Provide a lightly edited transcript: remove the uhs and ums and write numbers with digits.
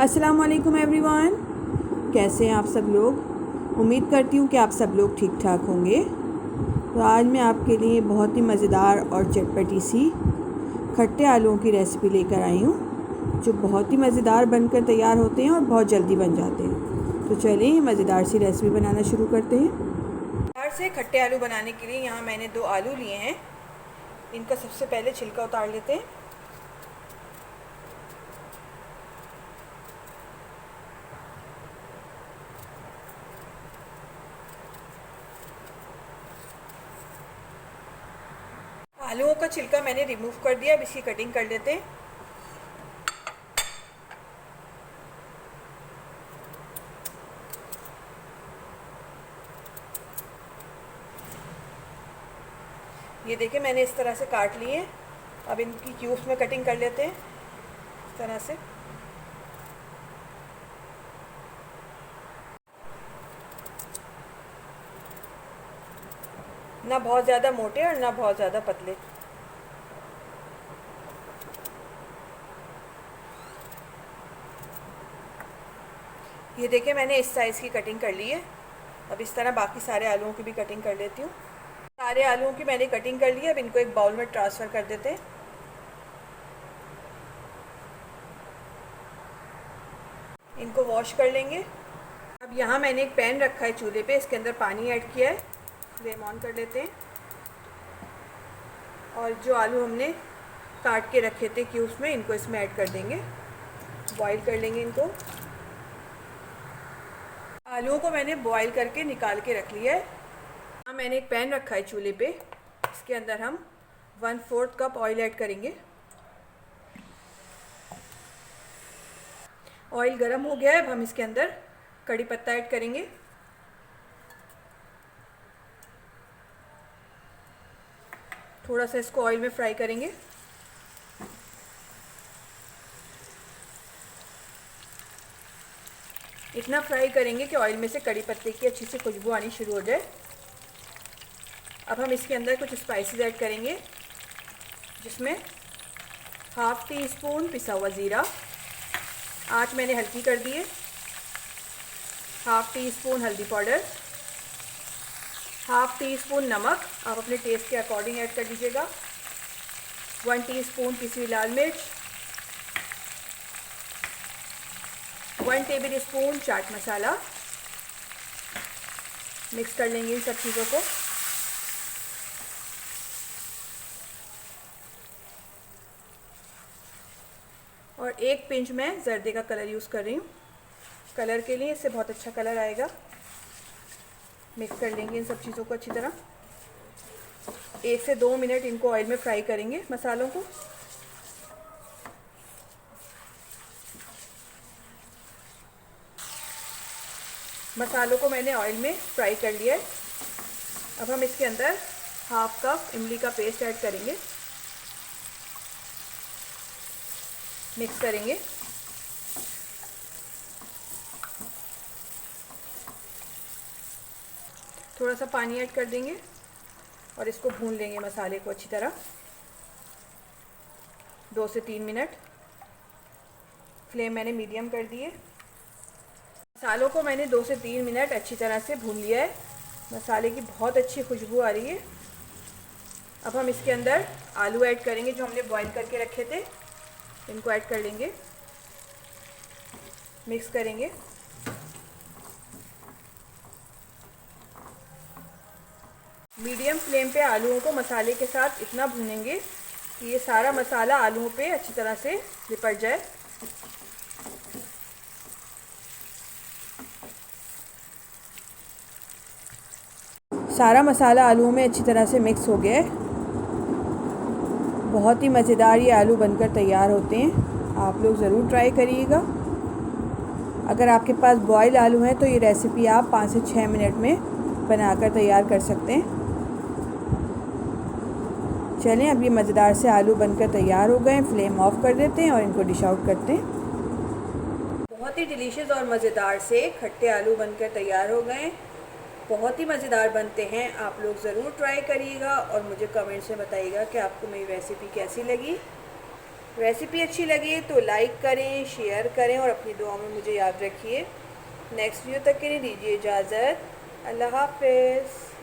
अस्सलाम वालेकुम एवरीवन, कैसे हैं आप सब लोग। उम्मीद करती हूँ कि आप सब लोग ठीक ठाक होंगे। तो आज मैं आपके लिए बहुत ही मज़ेदार और चटपटी सी खट्टे आलूओं की रेसिपी लेकर आई हूँ, जो बहुत ही मज़ेदार बनकर तैयार होते हैं और बहुत जल्दी बन जाते हैं। तो चलिए मज़ेदार सी रेसिपी बनाना शुरू करते हैं। मज़ेदार से खट्टे आलू बनाने के लिए यहाँ मैंने 2 आलू लिए हैं। इनका सबसे पहले छिलका उतार लेते हैं। आलूओं का छिलका मैंने रिमूव कर दिया। अब इसकी कटिंग कर लेते हैं। ये देखिए मैंने इस तरह से काट लिए। अब इनकी क्यूब्स में कटिंग कर लेते हैं इस तरह से। ना बहुत ज़्यादा मोटे और ना बहुत ज़्यादा पतले। ये देखिए मैंने इस साइज़ की कटिंग कर ली है। अब इस तरह बाकी सारे आलूओं की भी कटिंग कर लेती हूँ। सारे आलूओं की मैंने कटिंग कर ली है। अब इनको एक बाउल में ट्रांसफ़र कर देते हैं। इनको वॉश कर लेंगे। अब यहाँ मैंने एक पैन रखा है चूल्हे पे, इसके अंदर पानी ऐड किया है। फ्लेम ऑन कर लेते हैं और जो आलू हमने काट के रखे थे क्यूब्स में, इनको इसमें ऐड कर देंगे। बॉईल कर लेंगे इनको। आलूओं को मैंने बॉईल करके निकाल के रख लिया है। यहाँ मैंने एक पैन रखा है चूल्हे पे, इसके अंदर हम 1/4 कप ऑयल ऐड करेंगे। ऑयल गर्म हो गया है। अब हम इसके अंदर कड़ी पत्ता ऐड करेंगे। थोड़ा सा इसको ऑयल में फ्राई करेंगे। इतना फ्राई करेंगे कि ऑयल में से कड़ी पत्ते की अच्छी सी खुशबू आनी शुरू हो जाए। अब हम इसके अंदर कुछ स्पाइसेस ऐड करेंगे, जिसमें 1/2 टीस्पून पिसा हुआ ज़ीरा, आँच मैंने हल्की कर दी है। 1/2 टीस्पून हल्दी पाउडर, 1/2 टीस्पून नमक, आप अपने टेस्ट के अकॉर्डिंग ऐड कर लीजिएगा। 1 टीस्पून पिसी हुई लाल मिर्च, 1 table spoon chaat masala. Mix कर लेंगे इन सब चीज़ों को। और एक पिंच मैं जर्दे का कलर यूज़ कर रही हूँ कलर के लिए, इससे बहुत अच्छा कलर आएगा। मिक्स कर लेंगे इन सब चीज़ों को अच्छी तरह। 1 से 2 मिनट इनको ऑयल में फ्राई करेंगे मसालों को। मसालों को मैंने ऑयल में फ्राई कर लिया है। अब हम इसके अंदर 1/2 कप इमली का पेस्ट ऐड करेंगे। मिक्स करेंगे। थोड़ा सा पानी ऐड कर देंगे और इसको भून लेंगे मसाले को अच्छी तरह 2 से 3 मिनट। फ्लेम मैंने मीडियम कर दी है। मसालों को मैंने 2 से 3 मिनट अच्छी तरह से भून लिया है। मसाले की बहुत अच्छी खुशबू आ रही है। अब हम इसके अंदर आलू ऐड करेंगे जो हमने बॉईल करके रखे थे। इनको ऐड कर लेंगे। मिक्स करेंगे। मीडियम फ्लेम पे आलूओं को मसाले के साथ इतना भूनेंगे कि ये सारा मसाला आलूओं पे अच्छी तरह से लिपट जाए। सारा मसाला आलूओं में अच्छी तरह से मिक्स हो गया है। बहुत ही मज़ेदार ये आलू बनकर तैयार होते हैं। आप लोग ज़रूर ट्राई करिएगा। अगर आपके पास बॉयल आलू हैं तो ये रेसिपी आप 5 से 6 मिनट में बनाकर तैयार कर सकते हैं। चलें अब ये मज़ेदार से आलू बनकर तैयार हो गए। फ्लेम ऑफ कर देते हैं और इनको डिश आउट करते हैं। बहुत ही डिलीशियस और मज़ेदार से खट्टे आलू बनकर तैयार हो गए। बहुत ही मज़ेदार बनते हैं। आप लोग ज़रूर ट्राई करिएगा और मुझे कमेंट्स में बताइएगा कि आपको मेरी रेसिपी कैसी लगी। रेसिपी अच्छी लगे तो लाइक करें, शेयर करें और अपनी दुआ में मुझे याद रखिए। नेक्स्ट वीडियो तक के लिए दीजिए इजाज़त। अल्लाह हाफ़िज़।